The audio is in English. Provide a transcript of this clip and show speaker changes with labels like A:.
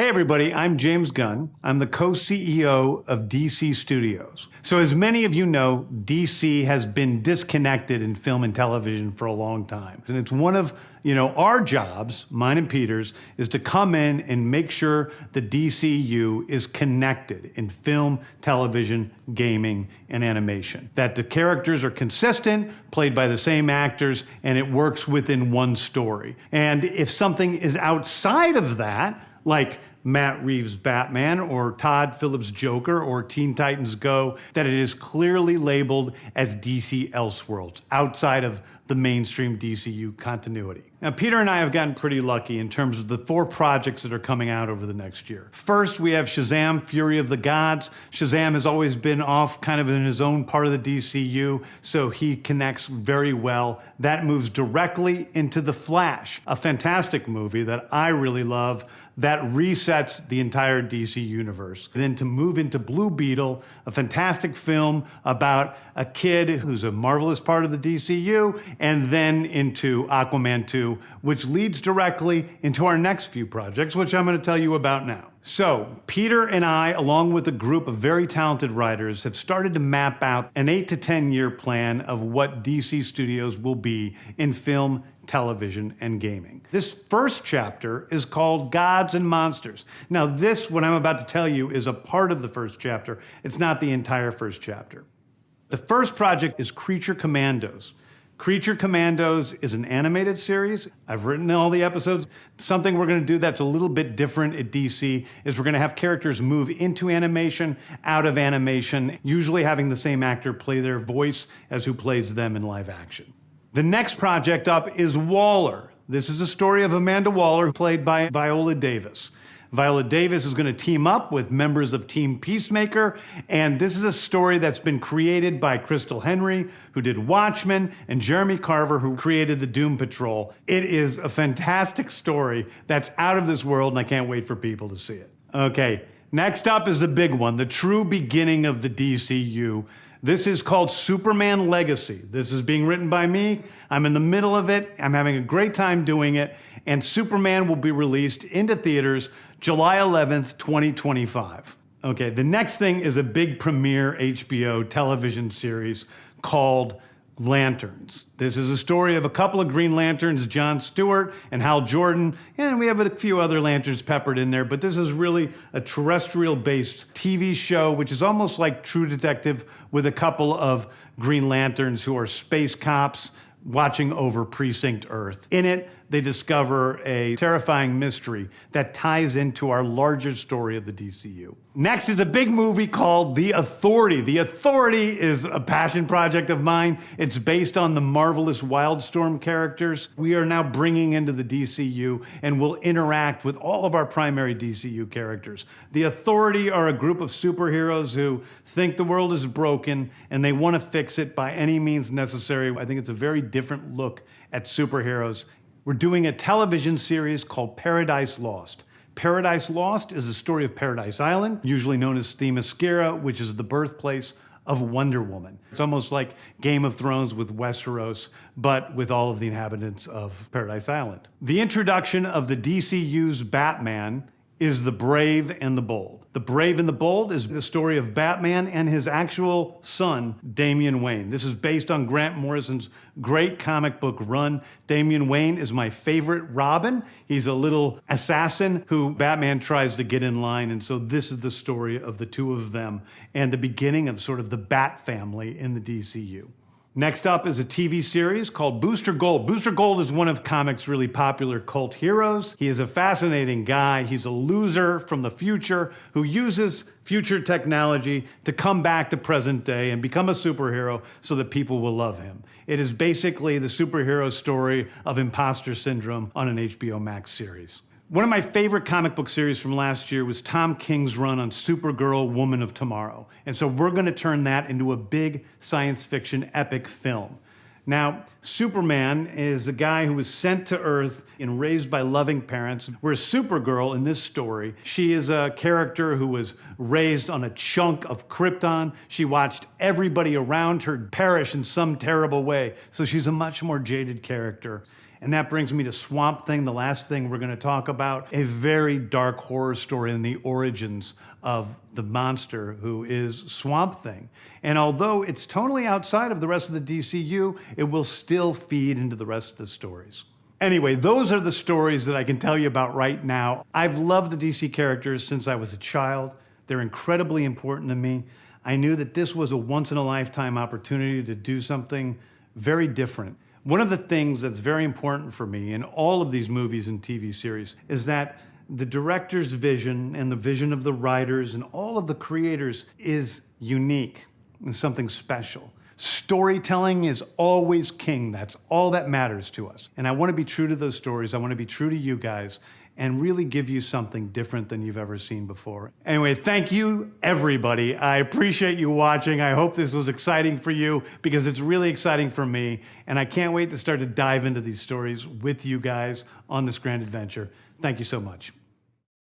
A: Hey everybody, I'm James Gunn. I'm the co-CEO of DC Studios. So as many of you know, DC has been disconnected in film and television for a long time. And it's one of, our jobs, mine and Peter's, is to come in and make sure the DCU is connected in film, television, gaming, and animation. That the characters are consistent, played by the same actors, and it works within one story. And if something is outside of that, like Matt Reeves' Batman or Todd Phillips' Joker or Teen Titans Go, that it is clearly labeled as DC Elseworlds, outside of the mainstream DCU continuity. Now, Peter and I have gotten pretty lucky in terms of the 4 projects that are coming out over the next year. First, we have Shazam! Fury of the Gods. Shazam has always been off kind of in his own part of the DCU, so he connects very well. That moves directly into The Flash, a fantastic movie that I really love that resets the entire DC universe. Then to move into Blue Beetle, a fantastic film about a kid who's a marvelous part of the DCU, and then into Aquaman 2, which leads directly into our next few projects, which I'm going to tell you about now. So, Peter and I, along with a group of very talented writers, have started to map out an 8 to 10 year plan of what DC Studios will be in film, television, and gaming. This first chapter is called Gods and Monsters. Now, what I'm about to tell you, is a part of the first chapter. It's not the entire first chapter. The first project is Creature Commandos. Creature Commandos is an animated series. I've written all the episodes. Something we're going to do that's a little bit different at DC is we're going to have characters move into animation, out of animation, usually having the same actor play their voice as who plays them in live action. The next project up is Waller. This is a story of Amanda Waller, played by Viola Davis. Viola Davis is going to team up with members of Team Peacemaker, and this is a story that's been created by Crystal Henry, who did Watchmen, and Jeremy Carver, who created the Doom Patrol. It is a fantastic story that's out of this world, and I can't wait for people to see it. Okay, next up is the big one, the true beginning of the DCU. This is called Superman Legacy. This is being written by me. I'm in the middle of it. I'm having a great time doing it. And Superman will be released into theaters July 11th, 2025. Okay, the next thing is a big premiere HBO television series called Lanterns. This is a story of a couple of Green Lanterns, John Stewart and Hal Jordan, and we have a few other Lanterns peppered in there, but this is really a terrestrial-based TV show, which is almost like True Detective, with a couple of Green Lanterns who are space cops watching over Precinct Earth. In it, they discover a terrifying mystery that ties into our larger story of the DCU. Next is a big movie called The Authority. The Authority is a passion project of mine. It's based on the marvelous Wildstorm characters we are now bringing into the DCU and will interact with all of our primary DCU characters. The Authority are a group of superheroes who think the world is broken and they want to fix it by any means necessary. I think it's a very different look at superheroes. We're doing a television series called Paradise Lost. Paradise Lost is the story of Paradise Island, usually known as Themyscira, which is the birthplace of Wonder Woman. It's almost like Game of Thrones with Westeros, but with all of the inhabitants of Paradise Island. The introduction of the DCU's Batman is The Brave and the Bold. The Brave and the Bold is the story of Batman and his actual son, Damian Wayne. This is based on Grant Morrison's great comic book run. Damian Wayne is my favorite Robin. He's a little assassin who Batman tries to get in line, and so this is the story of the two of them and the beginning of sort of the Bat family in the DCU. Next up is a TV series called Booster Gold. Booster Gold is one of comics' really popular cult heroes. He is a fascinating guy. He's a loser from the future who uses future technology to come back to present day and become a superhero so that people will love him. It is basically the superhero story of imposter syndrome on an HBO Max series. One of my favorite comic book series from last year was Tom King's run on Supergirl, Woman of Tomorrow. And so we're going to turn that into a big science fiction epic film. Now, Superman is a guy who was sent to Earth and raised by loving parents, whereas Supergirl in this story, she is a character who was raised on a chunk of Krypton. She watched everybody around her perish in some terrible way, so she's a much more jaded character. And that brings me to Swamp Thing, the last thing we're going to talk about, a very dark horror story in the origins of the monster who is Swamp Thing. And although it's totally outside of the rest of the DCU, it will still feed into the rest of the stories. Anyway, those are the stories that I can tell you about right now. I've loved the DC characters since I was a child. They're incredibly important to me. I knew that this was a once-in-a-lifetime opportunity to do something very different. One of the things that's very important for me in all of these movies and TV series is that the director's vision and the vision of the writers and all of the creators is unique and something special. Storytelling is always king. That's all that matters to us. And I want to be true to those stories. I want to be true to you guys and really give you something different than you've ever seen before. Anyway, thank you, everybody. I appreciate you watching. I hope this was exciting for you because it's really exciting for me. And I can't wait to start to dive into these stories with you guys on this grand adventure. Thank you so much.